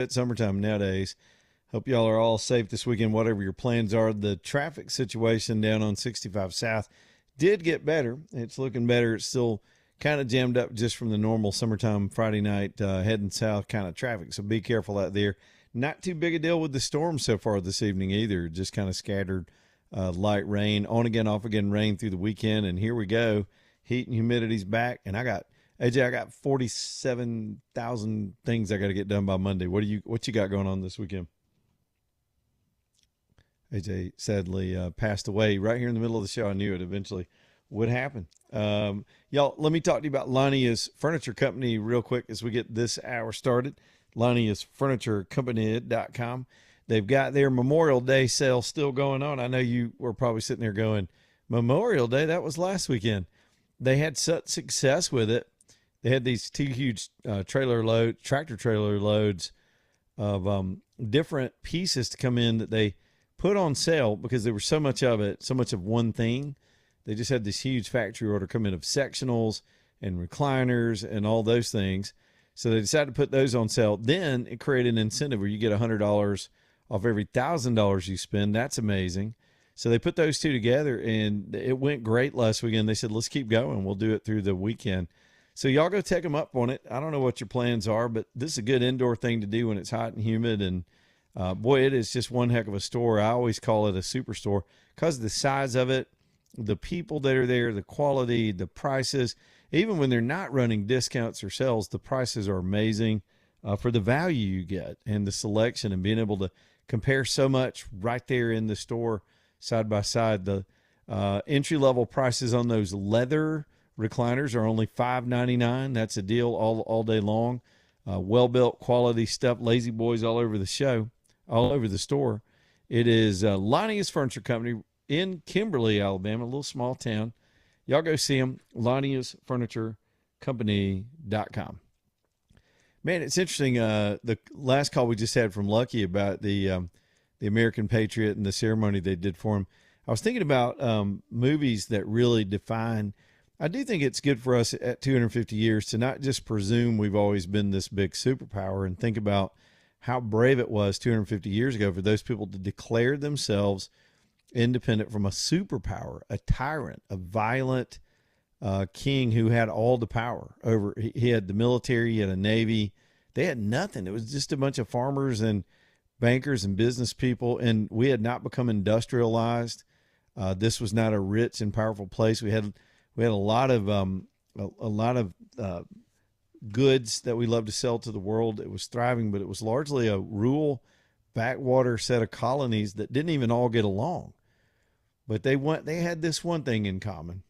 It's summertime nowadays. Hope y'all are all safe this weekend, whatever your plans are. The traffic situation down on 65 South did get better. It's looking better. It's still kind of jammed up just from the normal summertime Friday night heading south kind of traffic. So be careful out there. Not too big a deal with the storm so far this evening either. Just kind of scattered light rain, on again, off again rain through the weekend. And here we go. Heat and humidity's back. And I got 47,000 things I got to get done by Monday. What you got going on this weekend? AJ sadly passed away right here in the middle of the show. I knew it eventually would happen. Y'all, let me talk to you about Lonnie's Furniture Company real quick as we get this hour started. Lonnie's Furniture Company.com. They've got their Memorial Day sale still going on. I know you were probably sitting there going, Memorial Day? That was last weekend. They had such success with it. They had these two huge tractor trailer loads of different pieces to come in that they put on sale because there was so much of it, so much of one thing. They just had this huge factory order come in of sectionals and recliners and all those things. So they decided to put those on sale. Then it created an incentive where you get $100 off every $1,000 you spend. That's amazing. So they put those two together, and it went great last weekend. They said, let's keep going. We'll do it through the weekend. So y'all go take them up on it. I don't know what your plans are, but this is a good indoor thing to do when it's hot and humid. And boy, it is just one heck of a store. I always call it a superstore because of the size of it, the people that are there, the quality, the prices. Even when they're not running discounts or sales, the prices are amazing for the value you get and the selection and being able to compare so much right there in the store side by side. The entry-level prices on those leather recliners are only $5.99. That's a deal all day long. Well-built quality stuff, lazy boys all over the show, all over the store. It is Lonnie's Furniture Company in Kimberly, Alabama, a little small town. Y'all go see them, Lonnie's Furniture Company.com. Man, it's interesting. The last call we just had from Lucky about the American Patriot and the ceremony they did for him. I was thinking about movies that really define. I do think it's good for us at 250 years to not just presume we've always been this big superpower and think about how brave it was 250 years ago for those people to declare themselves independent from a superpower, a tyrant, a violent king who had all the power over. He had the military, he had a navy. They had nothing. It was just a bunch of farmers and bankers and business people, and we had not become industrialized. This was not a rich and powerful place. We had a lot of goods that we love to sell to the world. It was thriving, but it was largely a rural backwater set of colonies that didn't even all get along. But they had this one thing in common,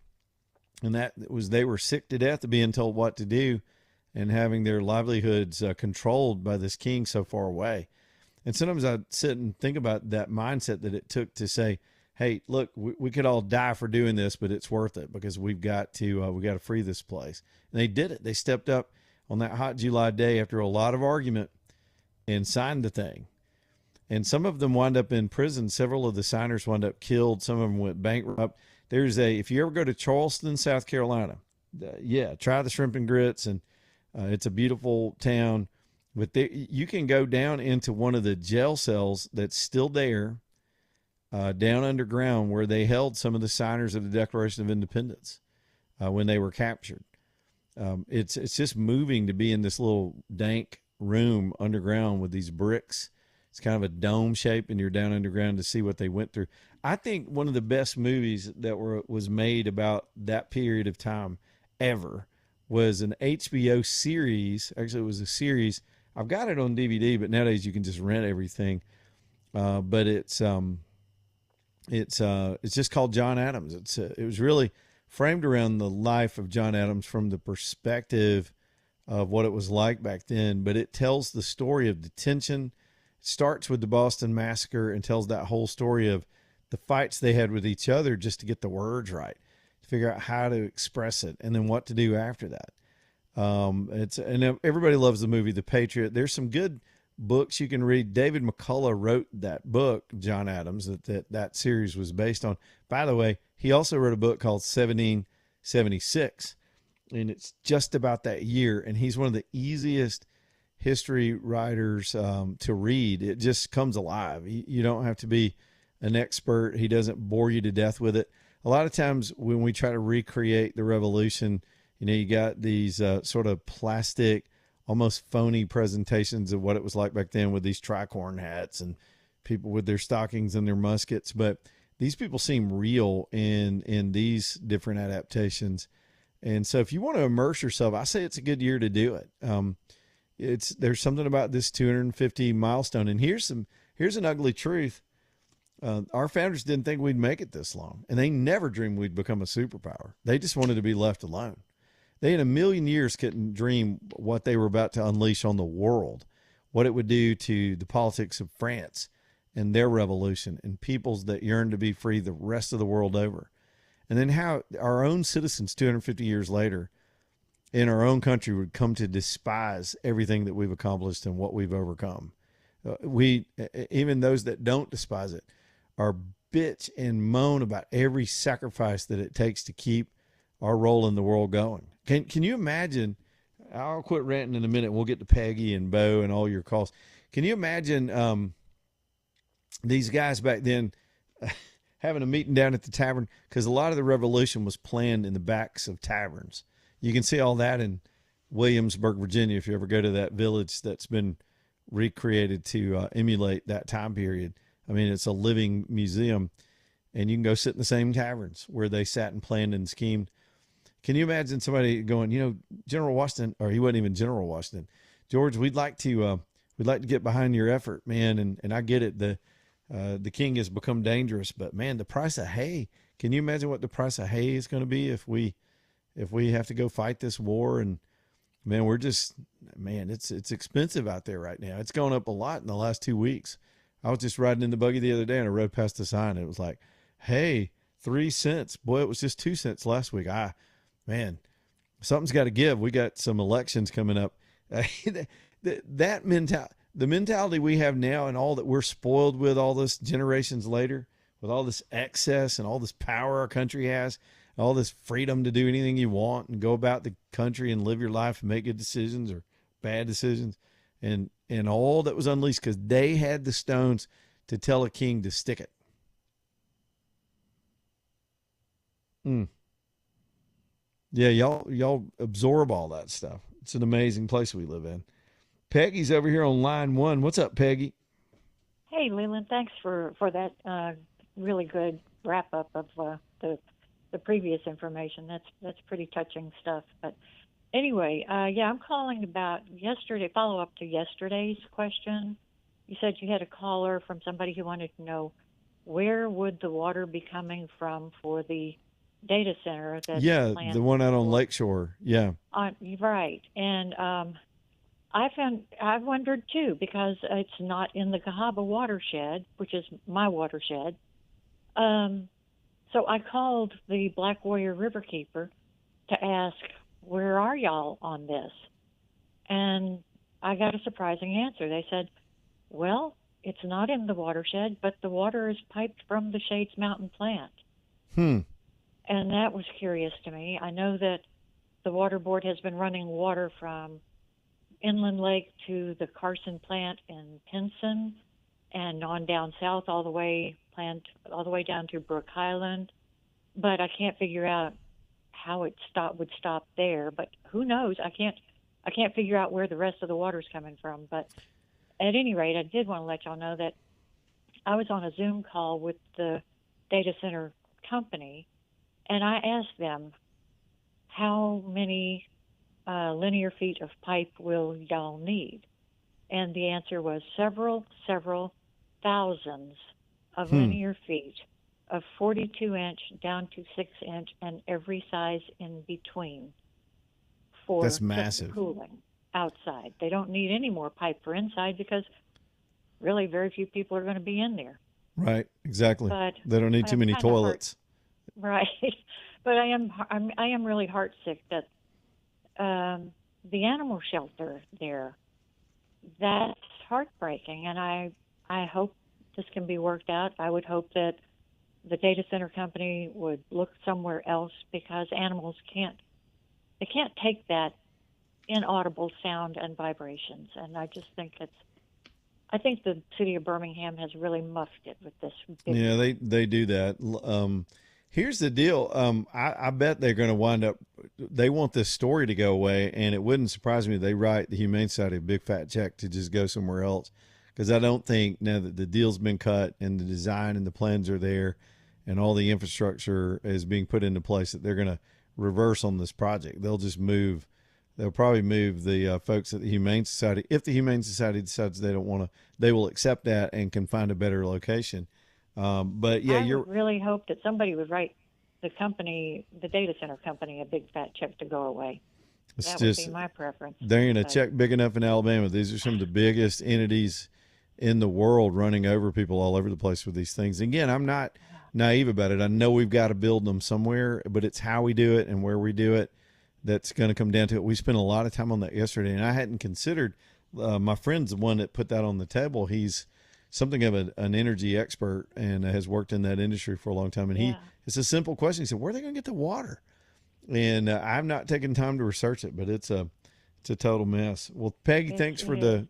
and that was they were sick to death of being told what to do and having their livelihoods controlled by this king so far away. And sometimes I sit and think about that mindset that it took to say, hey, look, we could all die for doing this, but it's worth it because we've got to free this place. And they did it. They stepped up on that hot July day after a lot of argument and signed the thing. And some of them wound up in prison. Several of the signers wound up killed. Some of them went bankrupt. If you ever go to Charleston, South Carolina, try the shrimp and grits, and it's a beautiful town. But you can go down into one of the jail cells that's still there, down underground, where they held some of the signers of the Declaration of Independence when they were captured. It's just moving to be in this little dank room underground with these bricks. It's kind of a dome shape, and you're down underground to see what they went through. I think one of the best movies that was made about that period of time ever was an HBO series. Actually, it was a series. I've got it on DVD, but nowadays you can just rent everything. But it's just called John Adams. It was really framed around the life of John Adams from the perspective of what it was like back then. But it tells the story of detention. It starts with the Boston Massacre and tells that whole story of the fights they had with each other just to get the words right, to figure out how to express it, and then what to do after that. And everybody loves the movie The Patriot. There's some good books you can read. David McCullough wrote that book, John Adams, that series was based on. By the way, he also wrote a book called 1776, and it's just about that year. And he's one of the easiest history writers to read. It just comes alive. You don't have to be an expert. He doesn't bore you to death with it. A lot of times when we try to recreate the revolution, you got these sort of plastic, almost phony presentations of what it was like back then with these tricorn hats and people with their stockings and their muskets. But these people seem real in these different adaptations. And so if you want to immerse yourself, I say it's a good year to do it. There's something about this 250 milestone. And here's an ugly truth. Our founders didn't think we'd make it this long, and they never dreamed we'd become a superpower. They just wanted to be left alone. They in a million years couldn't dream what they were about to unleash on the world, what it would do to the politics of France and their revolution and peoples that yearn to be free the rest of the world over. And then how our own citizens 250 years later in our own country would come to despise everything that we've accomplished and what we've overcome. Even those that don't despise it, are bitch and moan about every sacrifice that it takes to keep our role in the world going. Can you imagine? I'll quit ranting in a minute. We'll get to Peggy and Bo and all your calls. Can you imagine these guys back then having a meeting down at the tavern? Because a lot of the revolution was planned in the backs of taverns. You can see all that in Williamsburg, Virginia, if you ever go to that village that's been recreated to emulate that time period. I mean, it's a living museum, and you can go sit in the same taverns where they sat and planned and schemed. Can you imagine somebody going, General Washington, or he wasn't even General Washington, George, we'd like to get behind your effort, man. And I get it. The king has become dangerous, but man, the price of hay, can you imagine what the price of hay is going to be if we have to go fight this war? And man, it's expensive out there right now. It's gone up a lot in the last 2 weeks. I was just riding in the buggy the other day and I rode past the sign and it was like, hey, 3 cents. Boy, it was just 2 cents last week. Man, something's got to give. We got some elections coming up. The mentality we have now and all that we're spoiled with all this generations later, with all this excess and all this power our country has, all this freedom to do anything you want and go about the country and live your life and make good decisions or bad decisions. And all that was unleashed because they had the stones to tell a king to stick it. Yeah, y'all absorb all that stuff. It's an amazing place we live in. Peggy's over here on line 1. What's up, Peggy? Hey, Leland. Thanks for that really good wrap up of the previous information. That's pretty touching stuff. But anyway, I'm calling about yesterday, follow up to yesterday's question. You said you had a caller from somebody who wanted to know where would the water be coming from for the data center that's planned. The one out on Lakeshore. Yeah. Right. And I've wondered too, because it's not in the Cahaba watershed, which is my watershed. So I called the Black Warrior Riverkeeper to ask, where are y'all on this? And I got a surprising answer. They said, well, it's not in the watershed, but the water is piped from the Shades Mountain plant. And that was curious to me. I know that the water board has been running water from Inland Lake to the Carson plant in Pinson and on down south all the way down to Brook Highland. But I can't figure out how it would stop there. But who knows? I can't figure out where the rest of the water's coming from. But at any rate, I did want to let y'all know that I was on a Zoom call with the data center company, and I asked them, how many linear feet of pipe will y'all need? And the answer was several thousands of linear feet of 42-inch down to 6-inch and every size in between for That's massive. Cooling outside. They don't need any more pipe for inside because really very few people are going to be in there. Right, exactly. But they don't need too many toilets. Right. But I am really heartsick that the animal shelter there, that's heartbreaking, and I hope this can be worked out. I would hope that the data center company would look somewhere else because animals can't take that inaudible sound and vibrations. And I just think I think the city of Birmingham has really muffed it with this. Yeah, they do that. Here's the deal. I bet they're going to wind up. They want this story to go away, and it wouldn't surprise me if they write the Humane Society a big fat check to just go somewhere else. Because I don't think now that the deal's been cut and the design and the plans are there, and all the infrastructure is being put into place, that they're going to reverse on this project. They'll just move. They'll probably move the folks at the Humane Society. If the Humane Society decides they don't want to, they will accept that and can find a better location. But yeah, I would really hope that somebody would write the company, the data center company, a big fat check to go away. That would be my preference. They're in a check big enough in Alabama. These are some of the biggest entities in the world running over people all over the place with these things. Again, I'm not naive about it. I know we've got to build them somewhere, but it's how we do it and where we do it that's going to come down to it. We spent a lot of time on that yesterday, and I hadn't considered. My friend's the one that put that on the table. He's something of an energy expert and has worked in that industry for a long time. And it's a simple question. He said, where are they going to get the water? And I've not taken time to research it, but it's a total mess. Well, Peggy, thanks for the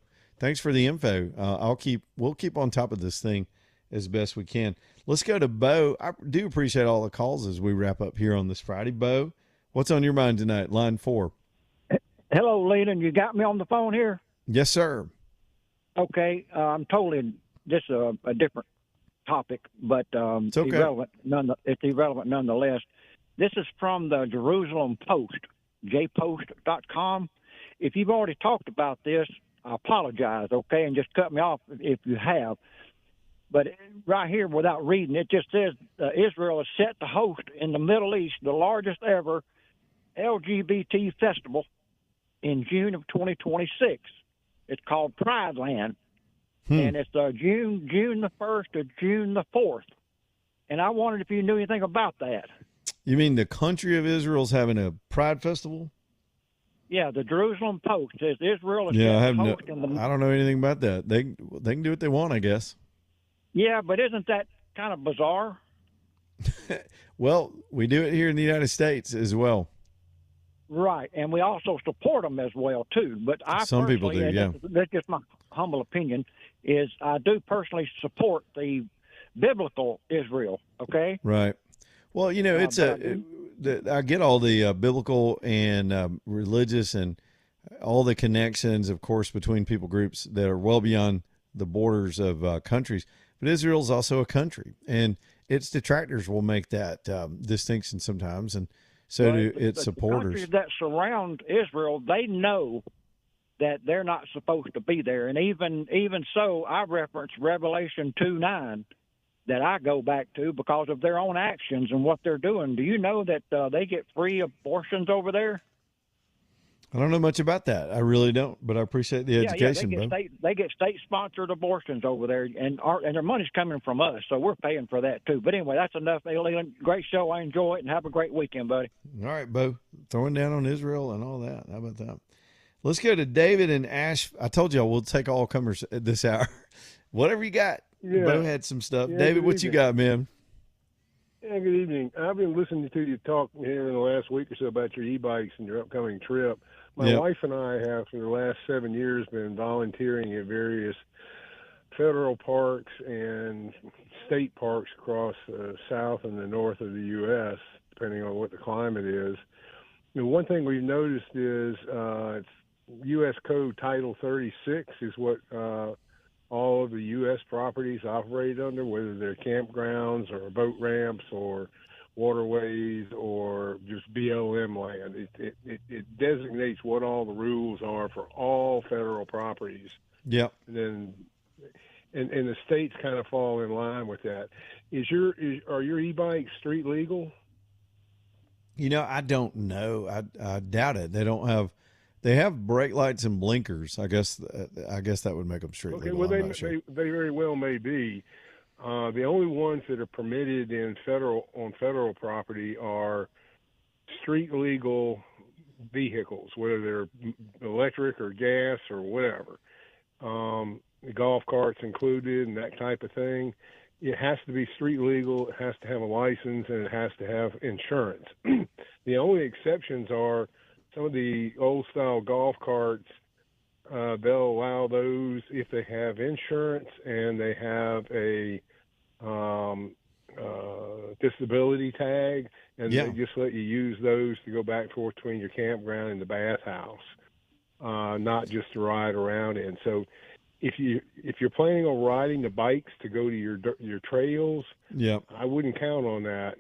info. We'll keep on top of this thing as best we can. Let's go to Bo. I do appreciate all the calls as we wrap up here on this Friday. Bo, what's on your mind tonight? Line 4. Hello, Leland. You got me on the phone here? Yes, sir. Okay. I'm totally, this is a different topic, but it's okay. It's irrelevant nonetheless. This is from the Jerusalem Post, jpost.com. If you've already talked about this, I apologize, okay, and just cut me off if you have. But right here, without reading, it just says Israel is set to host in the Middle East the largest ever LGBT festival in June of 2026. It's called Pride Land, and it's June the 1st to June the 4th. And I wondered if you knew anything about that. You mean the country of Israel's having a Pride festival? Yeah, the Jerusalem Post says Israel is I don't know anything about that. They can do what they want, I guess. Yeah, but isn't that kind of bizarre? Well, we do it here in the United States as well. Right, and we also support them as well, too. But Some people do, yeah. That's just my humble opinion, is I do personally support the biblical Israel, okay? Right. Well, I get all the biblical and religious and all the connections, of course, between people groups that are well beyond the borders of countries. But Israel is also a country, and its detractors will make that distinction sometimes, and so do its supporters. The countries that surround Israel, they know that they're not supposed to be there, and even so, I reference Revelation 2:9 that I go back to because of their own actions and what they're doing. Do you know that they get free abortions over there? I don't know much about that. I really don't, but I appreciate the education, bro. They get state-sponsored abortions over there, and their money's coming from us, so we're paying for that too. But anyway, that's enough. Leland, great show. I enjoy it, and have a great weekend, buddy. All right, Bo. Throwing down on Israel and all that. How about that? Let's go to David and Ash. I told y'all we'll take all comers at this hour. Whatever you got. Yeah. Bo had some stuff. Yeah, David, what you got, man? Yeah, good evening. I've been listening to you talk here in the last week or so about your e-bikes and your upcoming trip. My wife and I have, for the last 7 years, been volunteering at various federal parks and state parks across the south and the north of the U.S., depending on what the climate is. One thing we've noticed is U.S. Code Title 36 is what all of the U.S. properties operate under, whether they're campgrounds or boat ramps or waterways or just BLM land. It designates what all the rules are for all federal properties. Yep. And then and the states kind of fall in line with that. Are your e-bikes street legal? I don't know. I doubt it. They have brake lights and blinkers. I guess that would make them street legal. Well, they very well may be. The only ones that are permitted on federal property are street legal vehicles, whether they're electric or gas or whatever. The golf carts included and that type of thing. It has to be street legal. It has to have a license, and it has to have insurance. The only exceptions are some of the old style golf carts, they'll allow those if they have insurance and they have a disability tag, and Yeah. they just let you use those to go back and forth between your campground and the bathhouse, not just to ride around in. So if you're planning on riding the bikes to go to your trails, Yep. I wouldn't count on that.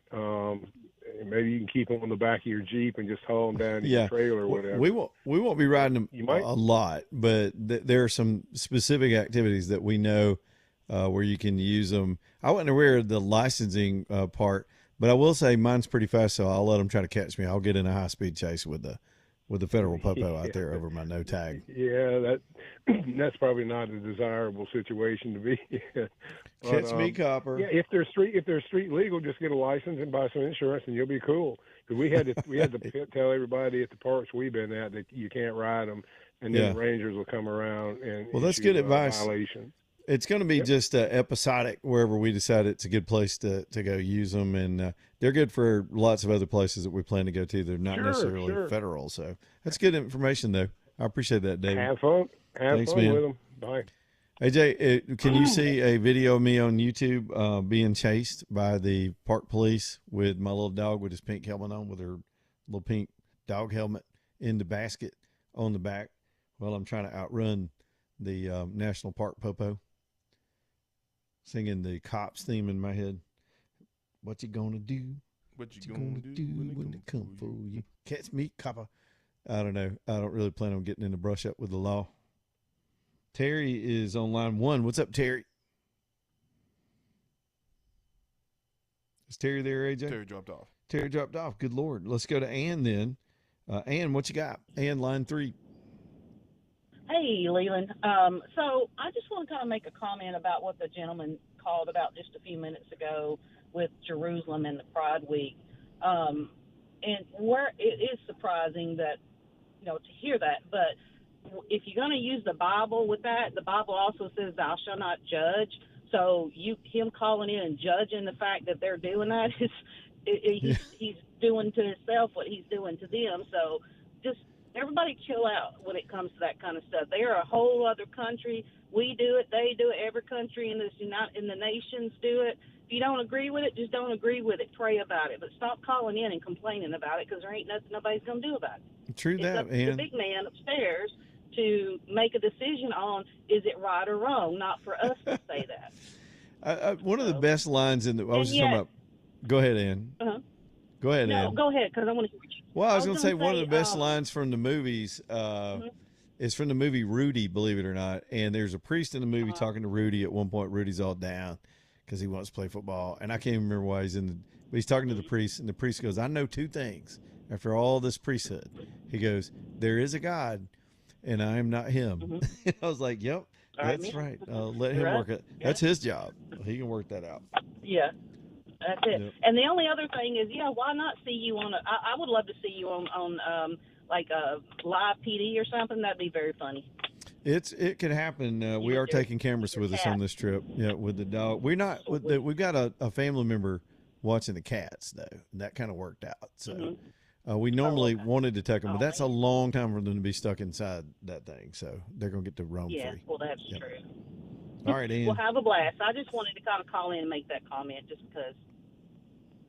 Maybe you can keep them on the back of your Jeep and just haul them down to Yeah. your trailer or whatever. We won't be riding them You might. a lot, but there are some specific activities that we know where you can use them. I wasn't aware of the licensing part, but I will say mine's pretty fast, so I'll let them try to catch me. I'll get in a high speed chase with the federal popo out there over my no tag. Yeah, that's probably not a desirable situation to be in. Catch me, copper. Yeah, if they're street legal, just get a license and buy some insurance, and you'll be cool. Because we had to tell everybody at the parks we've been at that you can't ride them, and then Yeah. the rangers will come around and Well, that's issue, good advice. Violations. It's going to be just episodic wherever we decide it's a good place to go use them. And they're good for lots of other places that we plan to go to. They're not necessarily federal. So that's good information, though. I appreciate that, David. Have fun. Thanks, fun man. with them. Bye. AJ, can you see a video of me on YouTube being chased by the park police with my little dog with his pink helmet on, with her little pink dog helmet in the basket on the back? Well, I'm trying to outrun the National Park Popo, singing the Cops theme in my head. What you gonna do? What you gonna do when they come for you? Catch me, copper. I don't know. I don't really plan on getting in the brush up with the law. Terry is on line 1. What's up, Terry? Is Terry there, AJ? Terry dropped off. Terry dropped off. Good Lord. Let's go to Ann then. Ann, what you got? Ann, line 3. Hey, Leland. So I just want to kind of make a comment about what the gentleman called about just a few minutes ago with Jerusalem and the Pride Week. And where it is surprising that, to hear that, but if you're going to use the Bible with that, the Bible also says thou shalt not judge. So him calling in and judging the fact that they're doing that he's doing to himself what he's doing to them. So just everybody chill out when it comes to that kind of stuff. They are a whole other country. We do it. They do it. Every country in the nations do it. If you don't agree with it, just don't agree with it. Pray about it. But stop calling in and complaining about it, because there ain't nothing nobody's going to do about it. True It's that, up to the Ann. big man upstairs to make a decision on is it right or wrong, not for us to say that. One of the best lines in the. I was just talking about. Go ahead, Ann. Uh-huh. Go ahead, No, Ann. go ahead, because I want to hear you. Well, I was going to say one of the say, best lines from the movies is from the movie Rudy, believe it or not. And there's a priest in the movie talking to Rudy. At one point, Rudy's all down because he wants to play football. And I can't even remember why but he's talking to the priest, and the priest goes, I know 2 things after all this priesthood. He goes, there is a God, and I am not him. I was like, yep, that's right. Let him work it. Yeah. That's his job. He can work that out. Yeah. That's it. Yep. And the only other thing is, why not see you on I would love to see you on like a live PD or something. That'd be very funny. It could happen. We are taking cameras with us on this trip. Yeah, with the dog. We're not. We've got a family member watching the cats though. That kind of worked out. So we normally wanted to take them, but that's a long time for them to be stuck inside that thing. So they're gonna get to roam free. Well, that's true. All right, Ian. Well, have a blast. I just wanted to kind of call in and make that comment just because.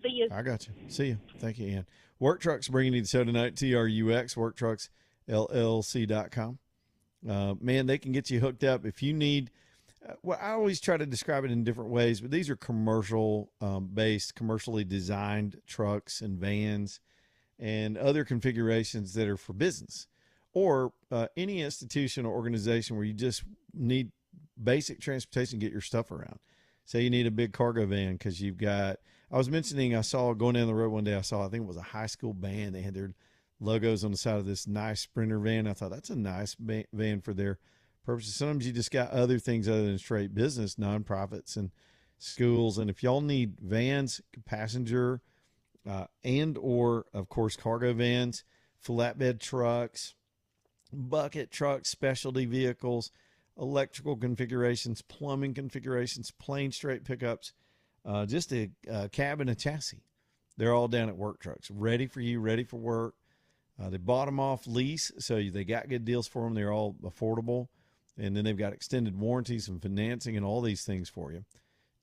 See you. I got you. See you. Thank you, Ian. Work Trucks bringing you the show tonight. TRUX, WorkTrucksLLC.com. Man, they can get you hooked up if you need. Well, I always try to describe it in different ways, but these are commercial based, commercially designed trucks and vans and other configurations that are for business or any institution or organization where you just need basic transportation to get your stuff around. Say you need a big cargo van because you've got. I was mentioning, I saw going down the road one day, I think it was a high school band. They had their logos on the side of this nice Sprinter van. I thought that's a nice van for their purposes. Sometimes you just got other things other than straight business, nonprofits and schools. And if y'all need vans, passenger and or, of course, cargo vans, flatbed trucks, bucket trucks, specialty vehicles, electrical configurations, plumbing configurations, plain straight pickups, just a cab and a chassis. They're all down at Work Trucks, ready for you, ready for work. They bought them off lease, so they got good deals for them. They're all affordable. And then they've got extended warranties and financing and all these things for you.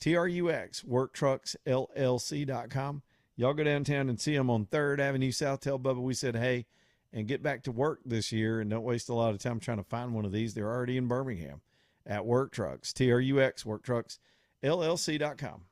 TRUX, WorkTrucksLLC.com. Y'all go downtown and see them on 3rd Avenue South. Tell Bubba we said hey, and get back to work this year, and don't waste a lot of time trying to find one of these. They're already in Birmingham at Work Trucks. TRUX, WorkTrucksLLC.com.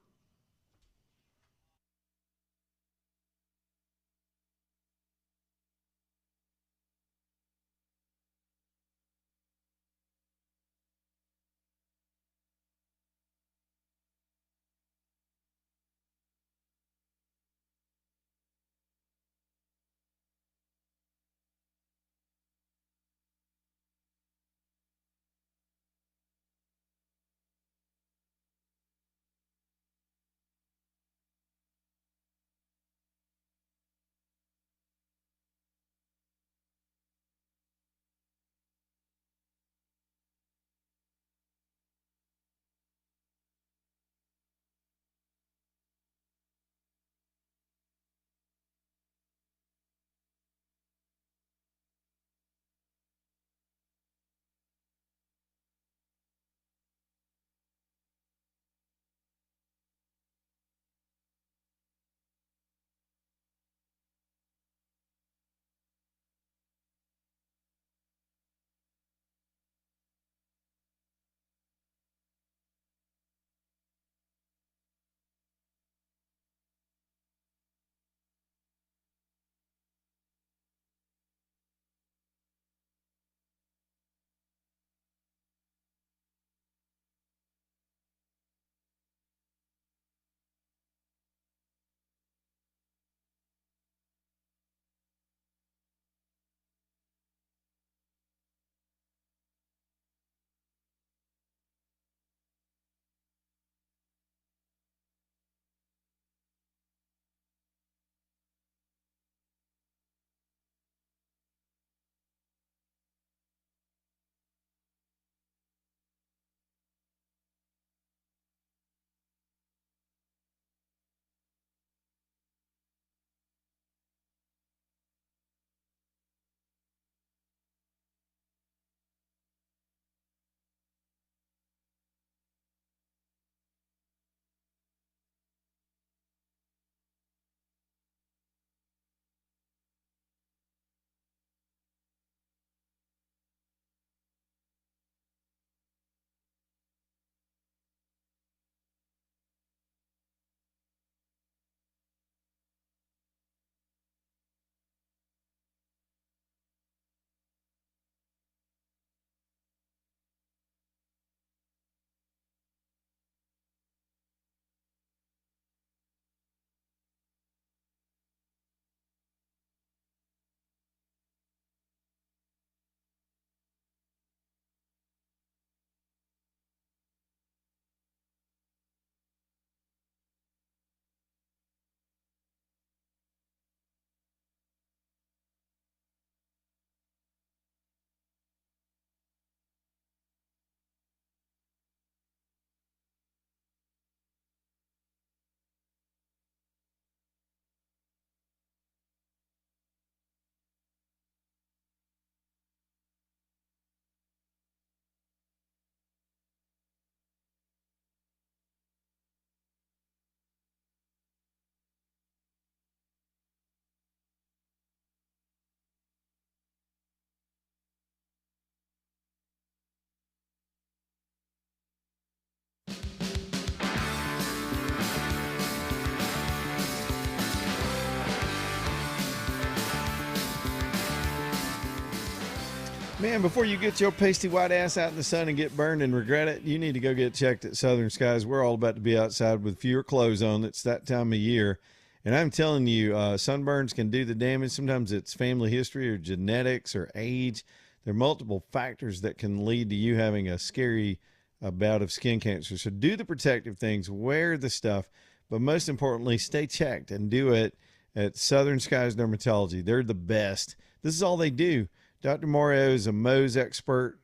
Man, before you get your pasty white ass out in the sun and get burned and regret it, you need to go get checked at Southern Skies. We're all about to be outside with fewer clothes on. It's that time of year. And I'm telling you, sunburns can do the damage. Sometimes it's family history or genetics or age. There are multiple factors that can lead to you having a scary bout of skin cancer. So do the protective things, wear the stuff, but most importantly, stay checked and do it at Southern Skies Dermatology. They're the best. This is all they do. Dr. Mario is a Mohs expert.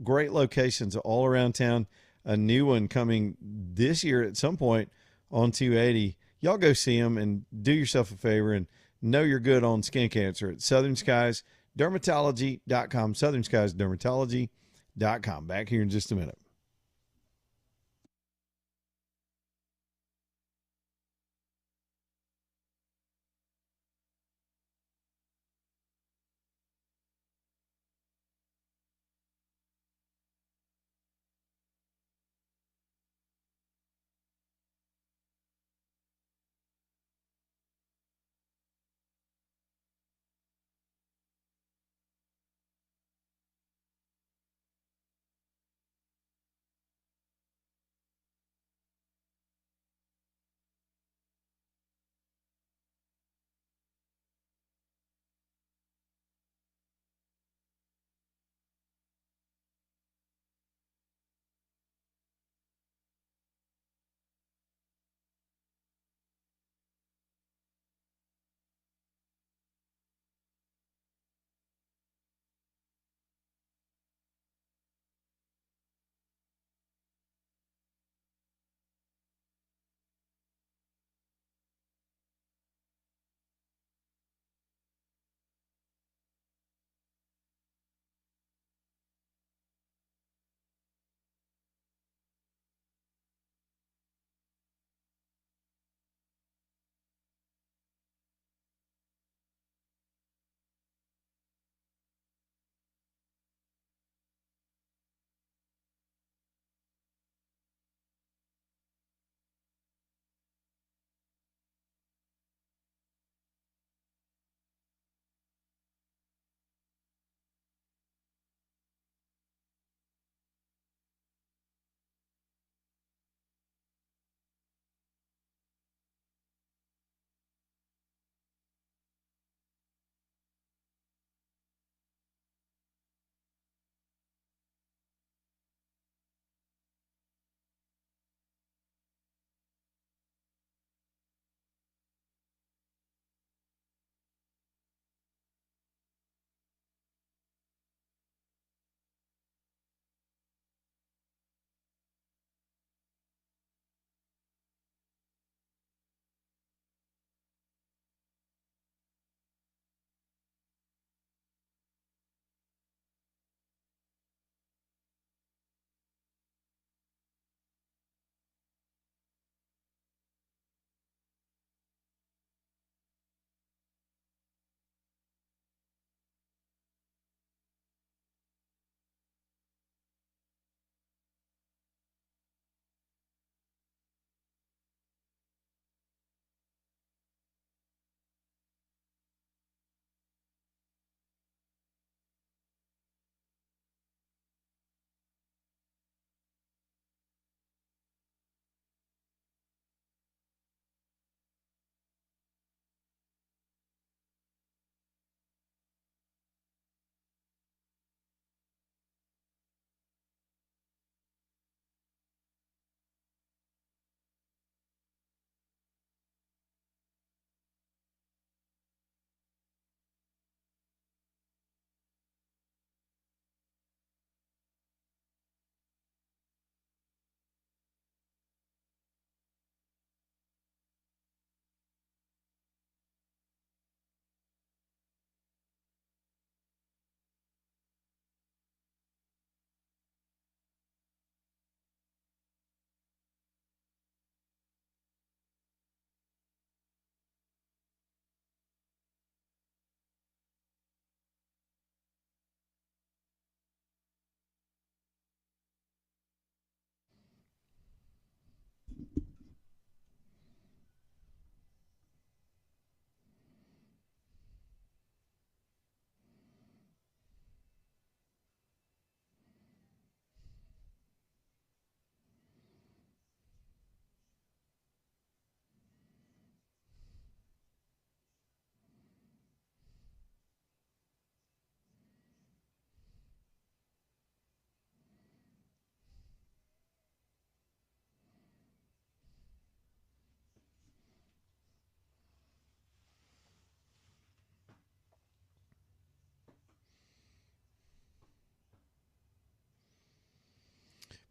Great locations all around town. A new one coming this year at some point on 280. Y'all go see him and do yourself a favor and know you're good on skin cancer at southernskiesdermatology.com. Southernskiesdermatology.com. Back here in just a minute.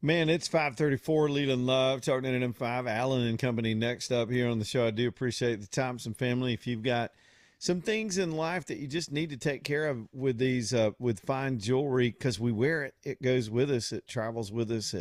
Man, it's 5:34. Leland Love talking to M5. Allen and Company next up here on the show. I do appreciate the Thompson family. If you've got some things in life that you just need to take care of with these with fine jewelry, because we wear it. It goes with us. It travels with us.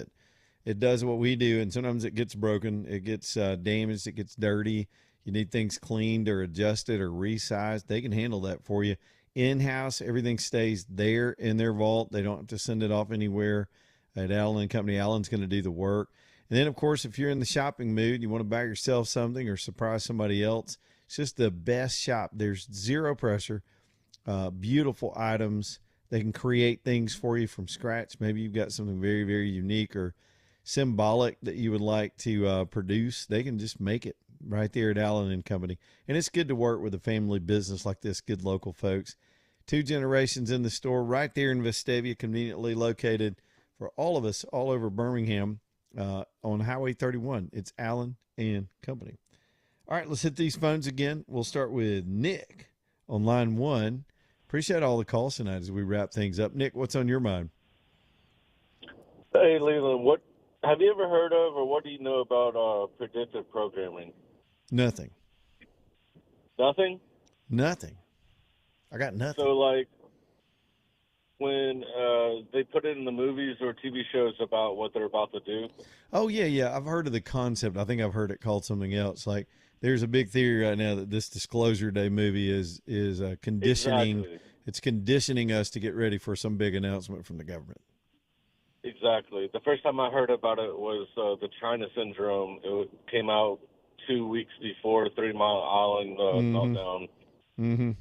It does what we do, and sometimes it gets broken. It gets damaged. It gets dirty. You need things cleaned or adjusted or resized. They can handle that for you. In-house, everything stays there in their vault. They don't have to send it off anywhere at Allen & Company. Allen's going to do the work. And then, of course, if you're in the shopping mood, you want to buy yourself something or surprise somebody else, it's just the best shop. There's zero pressure, beautiful items. They can create things for you from scratch. Maybe you've got something very, very unique or symbolic that you would like to produce. They can just make it right there at Allen & Company. And it's good to work with a family business like this, good local folks. 2 generations in the store right there in Vestavia, conveniently located for all of us all over Birmingham on Highway 31. It's Allen & Company. All right, let's hit these phones again. We'll start with Nick on line 1. Appreciate all the calls tonight as we wrap things up. Nick, what's on your mind? Hey, Leland, what have you ever heard of, or what do you know about predictive programming? Nothing. Nothing? Nothing. I got nothing. So, like, when they put it in the movies or TV shows about what they're about to do? Oh, yeah. I've heard of the concept. I think I've heard it called something else. Like, there's a big theory right now that this Disclosure Day movie is conditioning. Exactly. It's conditioning us to get ready for some big announcement from the government. Exactly. The first time I heard about it was the China Syndrome. It came out 2 weeks before 3 Mile Island meltdown. Mm-hmm.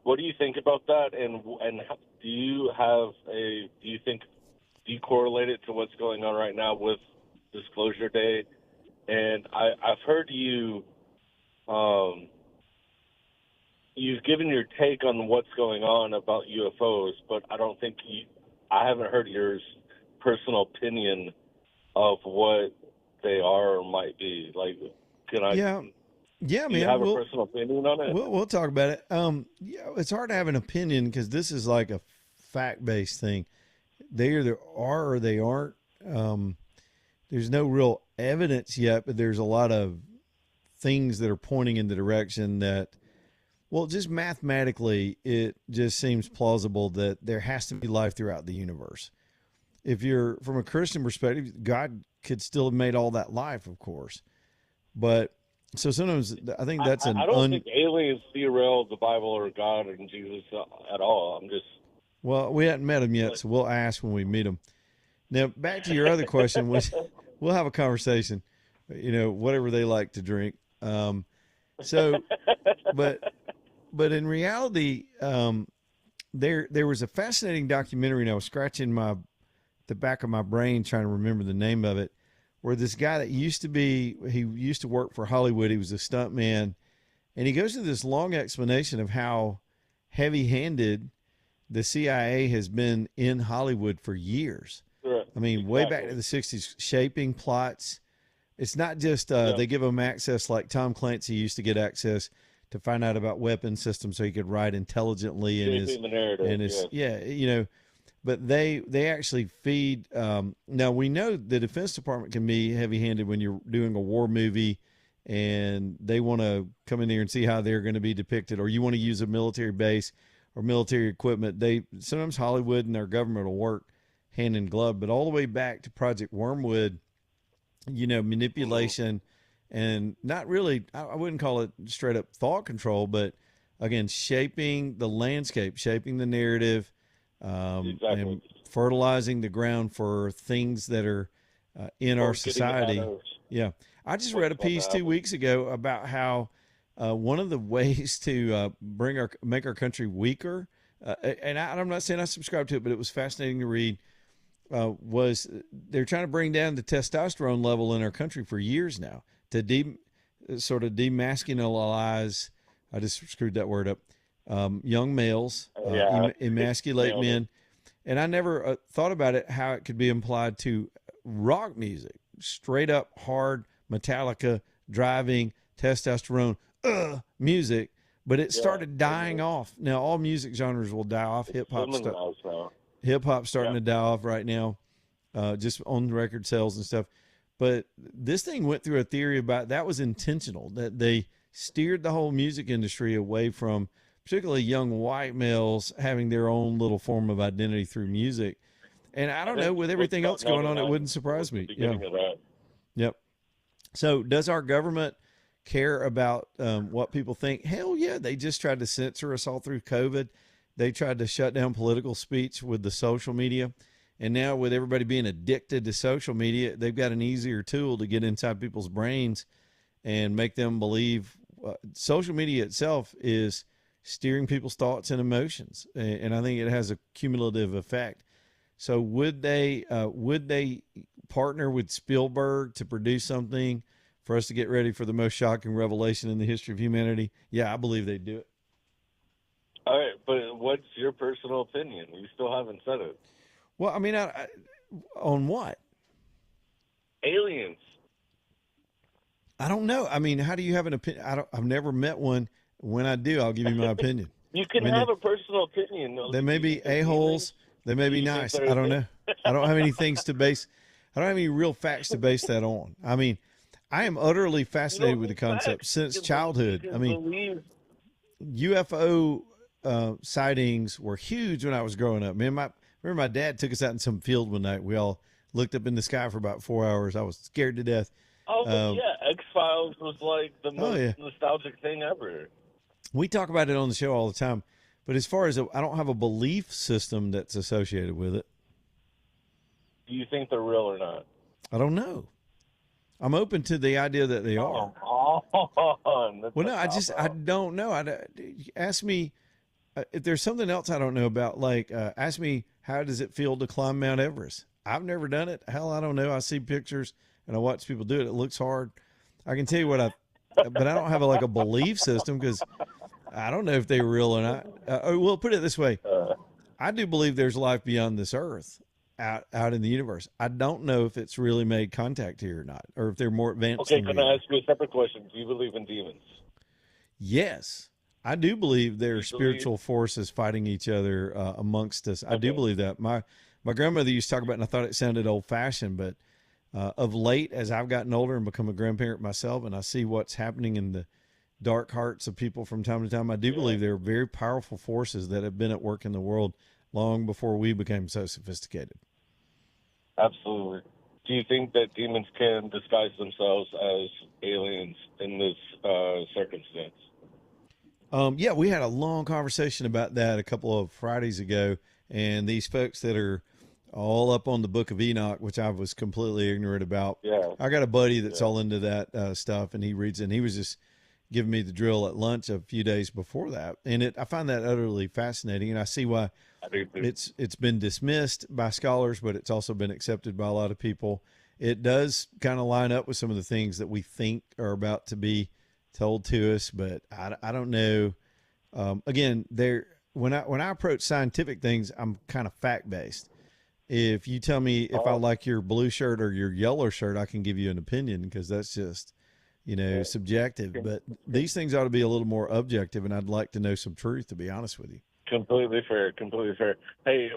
What do you think about that? And do you correlate it to what's going on right now with Disclosure Day? And I've heard you've given your take on what's going on about UFOs, but I haven't heard your personal opinion of what they are or might be. Like, Yeah, man. Do you have a personal opinion on it? We'll talk about it. Yeah, it's hard to have an opinion because this is like a fact-based thing. They either are or they aren't. There's no real evidence yet, but there's a lot of things that are pointing in the direction that, well, just mathematically, it just seems plausible that there has to be life throughout the universe. If you're from a Christian perspective, God could still have made all that life, of course. But so sometimes I think that's I don't think aliens derail the Bible or God and Jesus at all. Well, we hadn't met them yet, so we'll ask when we meet them. Now, back to your other question, which we'll have a conversation, whatever they like to drink. But in reality, there was a fascinating documentary, and I was scratching the back of my brain trying to remember the name of it, where this guy that he used to work for Hollywood, he was a stuntman, and he goes through this long explanation of how heavy-handed the CIA has been in Hollywood for years. Sure. I mean, way back to the 60s, shaping plots. It's not just they give them access like Tom Clancy used to get access to find out about weapon systems so he could write intelligently in his but they actually feed. Now we know the Defense Department can be heavy-handed when you're doing a war movie and they want to come in there and see how they're going to be depicted, or you want to use a military base or military equipment. Sometimes Hollywood and their government will work hand in glove, but all the way back to Project Wormwood, manipulation and not really, I wouldn't call it straight up thought control, but again, shaping the landscape, shaping the narrative, and fertilizing the ground for things that are in our society. Yeah. I just read a piece 2 weeks ago about how one of the ways to make our country weaker, and I'm not saying I subscribe to it, but it was fascinating to read, was they're trying to bring down the testosterone level in our country for years now to sort of demasculinize. I just screwed that word up. Young males, emasculate men. And I never thought about it, how it could be applied to rock music, straight up hard Metallica, driving, testosterone music, but it started dying off. Now all music genres will die off. Hip hop starting to die off right now, just on record sales and stuff. But this thing went through a theory about that was intentional, that they steered the whole music industry away from particularly young white males having their own little form of identity through music. And I don't know, with everything else going on, it wouldn't surprise me. Yeah. Yep. So does our government care about what people think? Hell yeah. They just tried to censor us all through COVID. They tried to shut down political speech with the social media. And now with everybody being addicted to social media, they've got an easier tool to get inside people's brains and make them believe. Social media itself is steering people's thoughts and emotions. And I think it has a cumulative effect. So would they partner with Spielberg to produce something for us to get ready for the most shocking revelation in the history of humanity? Yeah, I believe they'd do it. All right, but what's your personal opinion? You still haven't said it. Well, I mean, on what? Aliens. I don't know. I mean, how do you have an opinion? I've never met one. When I do, I'll give you my opinion. You can have a personal opinion. They may be a-holes. They may be nice. I don't know. I don't have any things to base. I don't have any real facts to base that on. I mean, I am utterly fascinated with the concept since childhood. I mean, UFO sightings were huge when I was growing up. Man, remember my dad took us out in some field one night. We all looked up in the sky for about 4 hours. I was scared to death. Oh, yeah. X-Files was like the most nostalgic thing ever. We talk about it on the show all the time. But as far as I don't have a belief system that's associated with it. Do you think they're real or not? I don't know. I'm open to the idea that they are. Well, no, I don't know. Ask me if there's something else I don't know about. Like, ask me, how does it feel to climb Mount Everest? I've never done it. Hell, I don't know. I see pictures and I watch people do it. It looks hard. I can tell you but I don't have a belief system because I don't know if they're real or not. We'll put it this way. I do believe there's life beyond this earth out in the universe. I don't know if it's really made contact here or not, or if they're more advanced. Okay, can I ask you a separate question? Do you believe in demons? Yes. I do believe there are spiritual forces fighting each other amongst us. I do believe that. My grandmother used to talk about it, and I thought it sounded old-fashioned, but of late, as I've gotten older and become a grandparent myself, and I see what's happening in the dark hearts of people from time to time, I do believe there are very powerful forces that have been at work in the world long before we became so sophisticated. Absolutely. Do you think that demons can disguise themselves as aliens in this circumstance? Yeah, we had a long conversation about that a couple of Fridays ago, and these folks that are all up on the Book of Enoch, which I was completely ignorant about. Yeah. I got a buddy that's all into that stuff, and he reads it, and he was just giving me the drill at lunch a few days before that. And I find that utterly fascinating, and I see why it's been dismissed by scholars, but it's also been accepted by a lot of people. It does kind of line up with some of the things that we think are about to be told to us, but I don't know. Again, when I approach scientific things, I'm kind of fact-based. If you tell me if I like your blue shirt or your yellow shirt, I can give you an opinion because that's just, subjective. But these things ought to be a little more objective, and I'd like to know some truth, to be honest with you. Completely fair. Completely fair. Hey,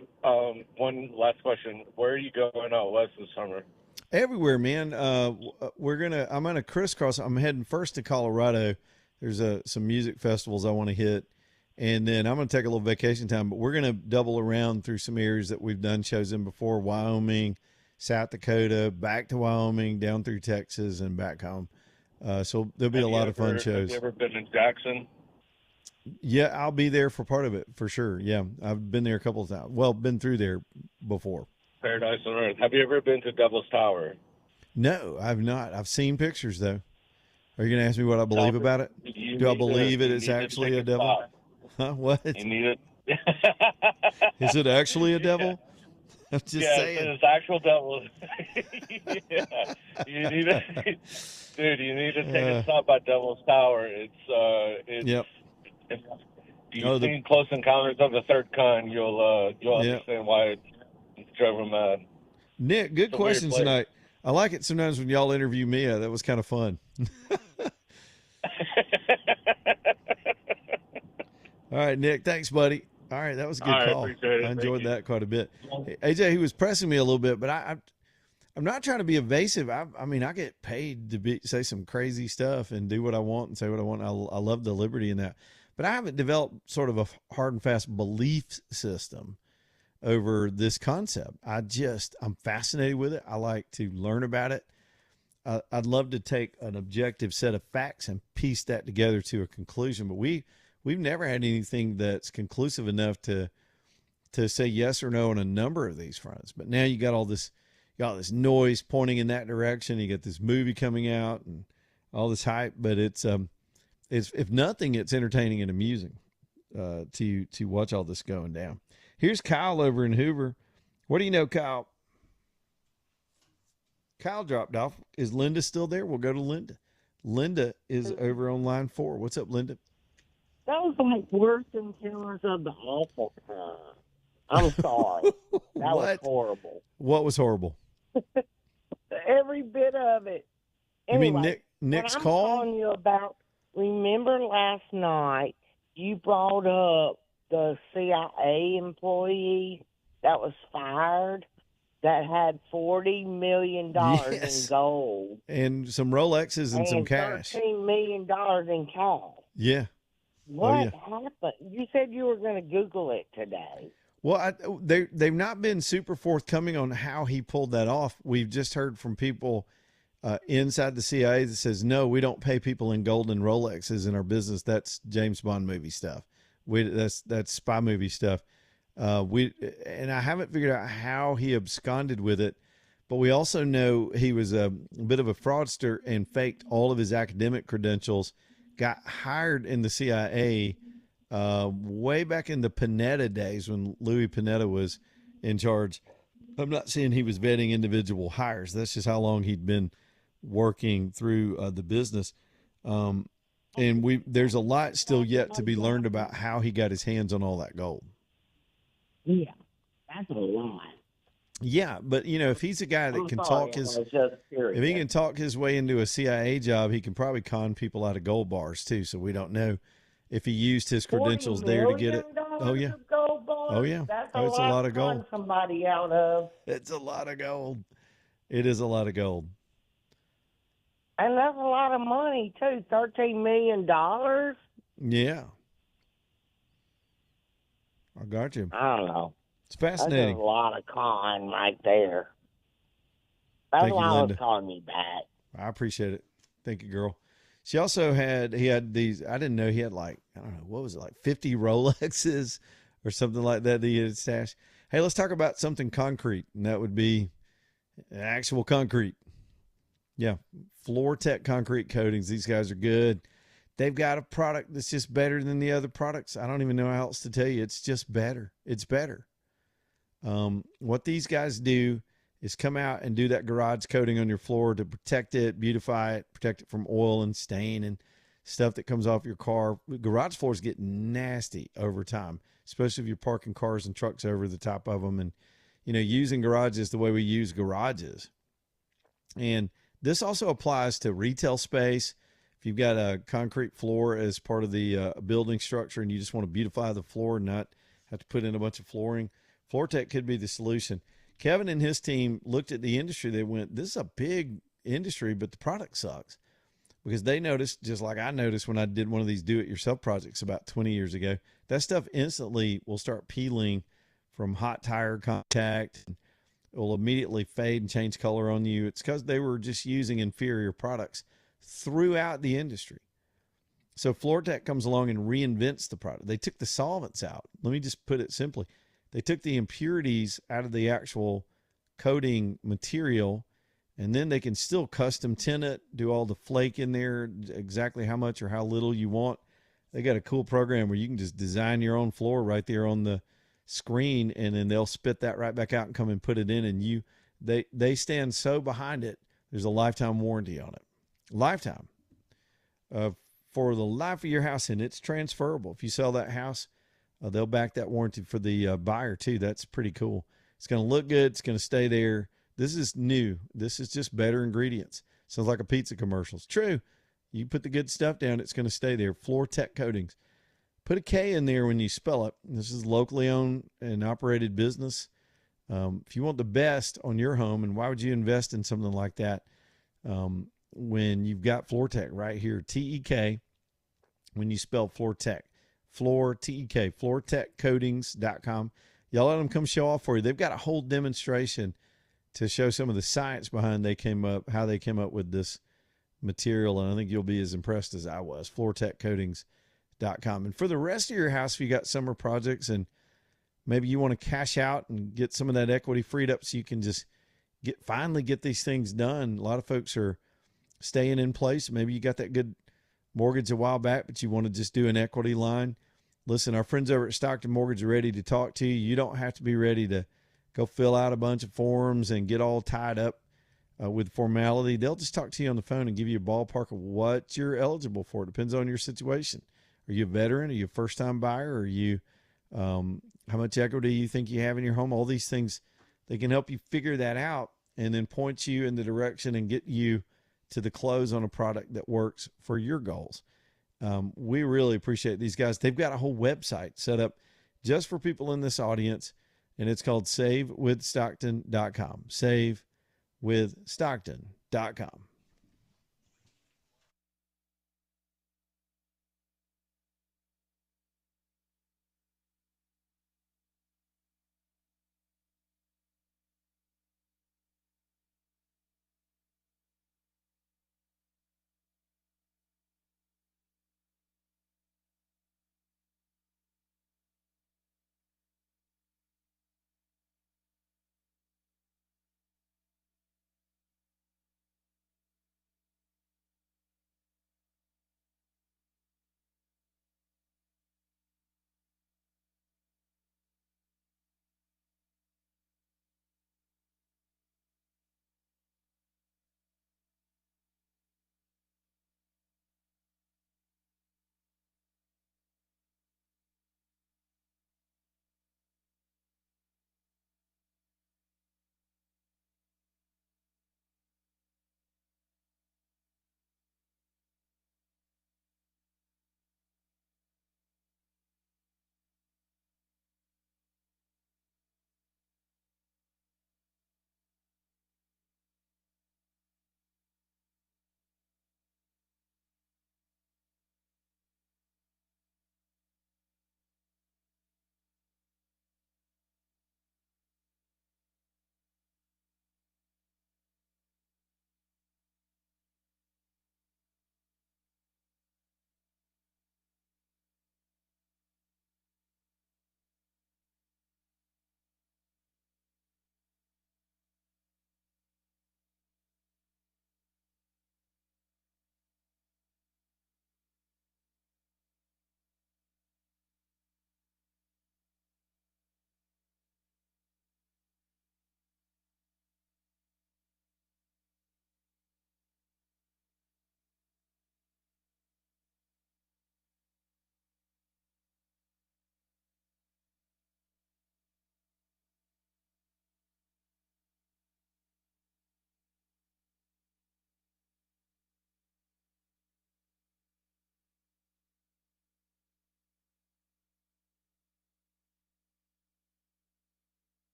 one last question. Where are you going out west this summer? Everywhere, man. I'm gonna crisscross. I'm heading first to Colorado. There's some music festivals I want to hit, and then I'm gonna take a little vacation time. But we're gonna double around through some areas that we've done shows in before: Wyoming, South Dakota, back to Wyoming, down through Texas, and back home. So there'll be a lot of fun shows. Have you ever been in Jackson? Yeah, I'll be there for part of it for sure. Yeah, I've been there a couple of times. Well, been through there before. Paradise on Earth. Have you ever been to Devil's Tower? No, I've not. I've seen pictures though. Are you going to ask me what I believe about it? Do I believe it's actually a devil? Huh? What? You need it. Is it actually a devil? I'm just saying. It's actual devil. Yeah. You need it. Dude, you need to take a stop at Devil's Tower. You've seen Close Encounters of the Third Kind, you'll understand why it drove him mad. Nick, good questions tonight. I like it sometimes when y'all interview Mia. That was kind of fun. All right, Nick. Thanks, buddy. All right, that was a good call. I enjoyed that quite a bit. Hey, AJ, he was pressing me a little bit, but I I'm not trying to be evasive. I mean, I get paid to say some crazy stuff and do what I want and say what I want. I love the liberty in that, but I haven't developed sort of a hard and fast belief system over this concept. I'm fascinated with it. I like to learn about it. I'd love to take an objective set of facts and piece that together to a conclusion, but we've never had anything that's conclusive enough to say yes or no on a number of these fronts. But now you got all this noise pointing in that direction. You got this movie coming out and all this hype, but it's if nothing, it's entertaining and amusing to watch all this going down. Here's Kyle over in Hoover. What do you know, Kyle? Kyle dropped off. Is Linda still there? We'll go to Linda. Linda is over on line 4. What's up, Linda? That was like worse than Killers of the Awful Kind. I'm sorry. That was horrible. What was horrible? Every bit of it. Anyway, you mean Nick's what I'm call? calling you about, remember last night you brought up the CIA employee that was fired that had $40 million in gold. And some Rolexes and some cash. $13 million in cash. Yeah. What happened? You said you were going to Google it today. Well, they've not been super forthcoming on how he pulled that off. We've just heard from people inside the CIA that says, no, we don't pay people in gold and Rolexes in our business. That's James Bond movie stuff. That's spy movie stuff. And I haven't figured out how he absconded with it, but we also know he was a bit of a fraudster and faked all of his academic credentials, got hired in the CIA way back in the Panetta days when Louis Panetta was in charge. I'm not saying he was vetting individual hires. That's just how long he'd been working through the business. And there's a lot still yet to be learned about how he got his hands on all that gold. Yeah, that's a lot. Yeah, but if he's a guy that can talk if he can talk his way into a CIA job, he can probably con people out of gold bars too. So we don't know if he used his credentials there to get it. Oh yeah. Oh yeah. That's it's a lot of gold. Somebody out of. It's a lot of gold. It is a lot of gold. And that's a lot of money too. $13 million. Yeah. I got you. I don't know. It's fascinating. That's a lot of con right there. That's why I was calling me back. I appreciate it. Thank you, girl. She also had these, I didn't know he had like 50 Rolexes or something like that he had stashed. Hey, let's talk about something concrete, and that would be actual concrete. Yeah. FloorTec concrete coatings. These guys are good. They've got a product that's just better than the other products. I don't even know how else to tell you. It's just better. It's better. What these guys do is come out and do that garage coating on your floor to protect it, beautify it, protect it from oil and stain and stuff that comes off your car. Garage floors get nasty over time, especially if you're parking cars and trucks over the top of them and, using garages the way we use garages. And this also applies to retail space. If you've got a concrete floor as part of the building structure and you just want to beautify the floor and not have to put in a bunch of flooring, FloorTec could be the solution. Kevin and his team looked at the industry. They went, this is a big industry, but the product sucks. Because they noticed, just like I noticed when I did one of these do-it-yourself projects about 20 years ago, that stuff instantly will start peeling from hot tire contact. It will immediately fade and change color on you. It's because they were just using inferior products throughout the industry. So FloorTec comes along and reinvents the product. They took the solvents out. Let me just put it simply. They took the impurities out of the actual coating material, and then they can still custom tint it, do all the flake in there, exactly how much or how little you want. They got a cool program where you can just design your own floor right there on the screen, and then they'll spit that right back out and come and put it in, and they stand so behind it. There's a lifetime warranty on it. Lifetime. For the life of your house, and it's transferable. If you sell that house, they'll back that warranty for the buyer too. That's pretty cool. It's going to look good. It's going to stay there. This is new. This is just better ingredients. Sounds like a pizza commercial. It's true. You put the good stuff down, it's going to stay there. FloorTec Coatings. Put a K in there when you spell it. This is locally owned and operated business. If you want the best on your home, and why would you invest in something like that when you've got Floor Tech right here, TEK, when you spell Floor Tech, Floor, TEK, floortechcoatings.com. Y'all let them come show off for you. They've got a whole demonstration to show some of the science behind how they came up with this material, and I think you'll be as impressed as I was. floortechcoatings.com. And for the rest of your house, if you got summer projects and maybe you want to cash out and get some of that equity freed up so you can just finally get these things done. A lot of folks are staying in place. Maybe you got that good mortgage a while back, but you want to just do an equity line. Listen, our friends over at Stockton Mortgage are ready to talk to you. You don't have to be ready to go fill out a bunch of forms and get all tied up with formality. They'll just talk to you on the phone and give you a ballpark of what you're eligible for. It depends on your situation. Are you a veteran? Are you a first-time buyer? Are you how much equity you think you have in your home? All these things, they can help you figure that out and then point you in the direction and get you to the close on a product that works for your goals. We really appreciate these guys. They've got a whole website set up just for people in this audience, and it's called SaveWithStockton.com. SaveWithStockton.com.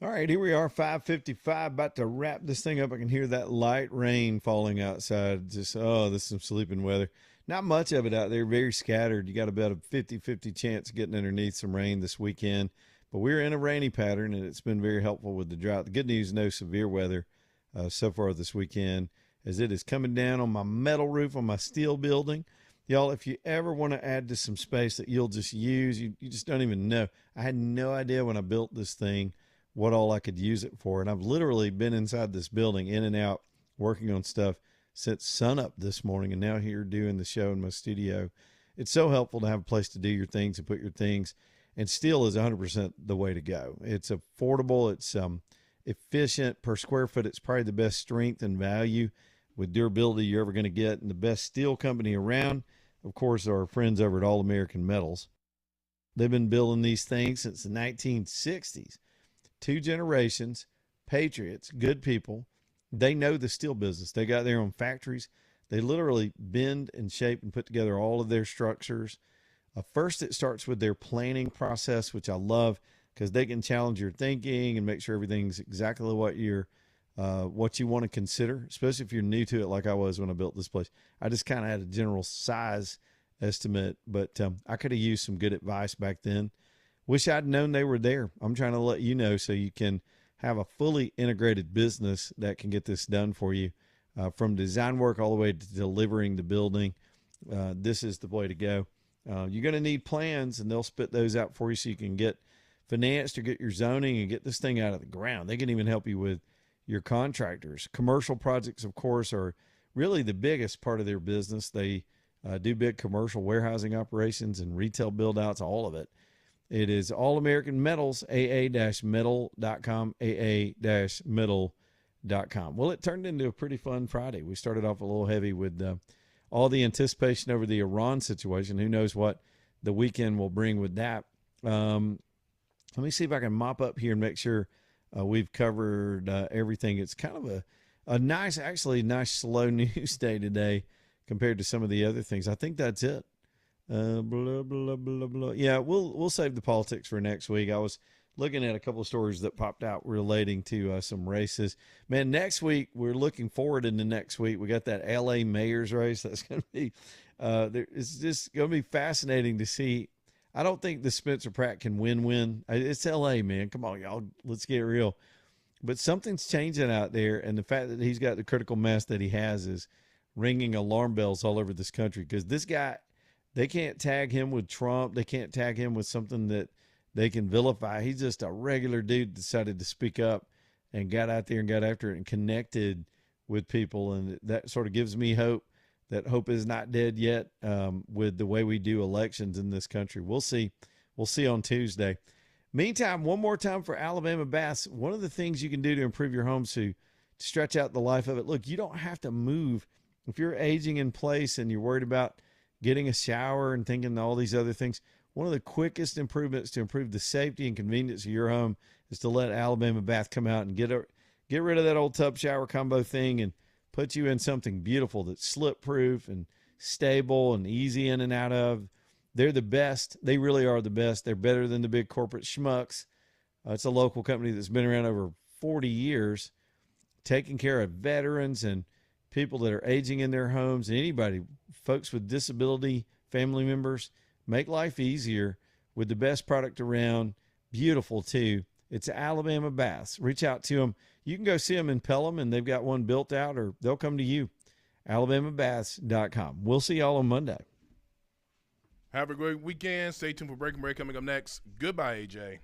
All right, here we are, 5:55, about to wrap this thing up. I can hear that light rain falling outside. Just, oh, this is some sleeping weather. Not much of it out there, very scattered. You got about a 50-50 chance of getting underneath some rain this weekend. But we're in a rainy pattern, and it's been very helpful with the drought. The good news, no severe weather so far this weekend, as it is coming down on my metal roof on my steel building. Y'all, if you ever want to add to some space that you'll just use, you just don't even know. I had no idea when I built this thing what all I could use it for. And I've literally been inside this building, in and out, working on stuff since sunup this morning, and now here doing the show in my studio. It's so helpful to have a place to do your things and put your things, and steel is 100% the way to go. It's affordable. It's efficient per square foot. It's probably the best strength and value with durability you're ever going to get. And the best steel company around, of course, are our friends over at All American Metals. They've been building these things since the 1960s. 2 generations, patriots, good people. They know the steel business. They got their own factories. They literally bend and shape and put together all of their structures. First, it starts with their planning process, which I love because they can challenge your thinking and make sure everything's exactly what you want to consider, especially if you're new to it like I was when I built this place. I just kind of had a general size estimate, but I could have used some good advice back then. Wish I'd known they were there. I'm trying to let you know so you can have a fully integrated business that can get this done for you, from design work all the way to delivering the building. This is the way to go. You're going to need plans, and they'll spit those out for you so you can get financed or get your zoning and get this thing out of the ground. They can even help you with your contractors. Commercial projects, of course, are really the biggest part of their business. They do big commercial warehousing operations and retail build-outs, all of it. It is All American Metals, aa-metal.com, aa-metal.com. Well, it turned into a pretty fun Friday. We started off a little heavy with all the anticipation over the Iran situation. Who knows what the weekend will bring with that. Let me see if I can mop up here and make sure we've covered everything. It's kind of a nice slow news day today compared to some of the other things. I think that's it. Blah, blah, blah, blah. Yeah, we'll save the politics for next week. I was looking at a couple of stories that popped out relating to some races. Man, next week, we're looking forward into next week. We got that LA mayor's race. That's going to be, it's just going to be fascinating to see. I don't think the Spencer Pratt can win. It's LA, man. Come on, y'all. Let's get real. But something's changing out there, and the fact that he's got the critical mass that he has is ringing alarm bells all over this country, because this guy, they can't tag him with Trump. They can't tag him with something that they can vilify. He's just a regular dude, decided to speak up and got out there and got after it and connected with people. And that sort of gives me hope that hope is not dead yet, with the way we do elections in this country. We'll see. We'll see on Tuesday. Meantime, one more time for Alabama Baths. One of the things you can do to improve your home to stretch out the life of it. Look, you don't have to move. If you're aging in place and you're worried about getting a shower and thinking all these other things, one of the quickest improvements to improve the safety and convenience of your home is to let Alabama Bath come out and get rid of that old tub shower combo thing and put you in something beautiful that's slip-proof and stable and easy in and out of. They're the best. They really are the best. They're better than the big corporate schmucks. It's a local company that's been around over 40 years, taking care of veterans and people that are aging in their homes, and anybody, folks with disability, family members. Make life easier with the best product around. Beautiful, too. It's Alabama Baths. Reach out to them. You can go see them in Pelham, and they've got one built out, or they'll come to you. AlabamaBaths.com. We'll see y'all on Monday. Have a great weekend. Stay tuned for Breaking Bread coming up next. Goodbye, AJ.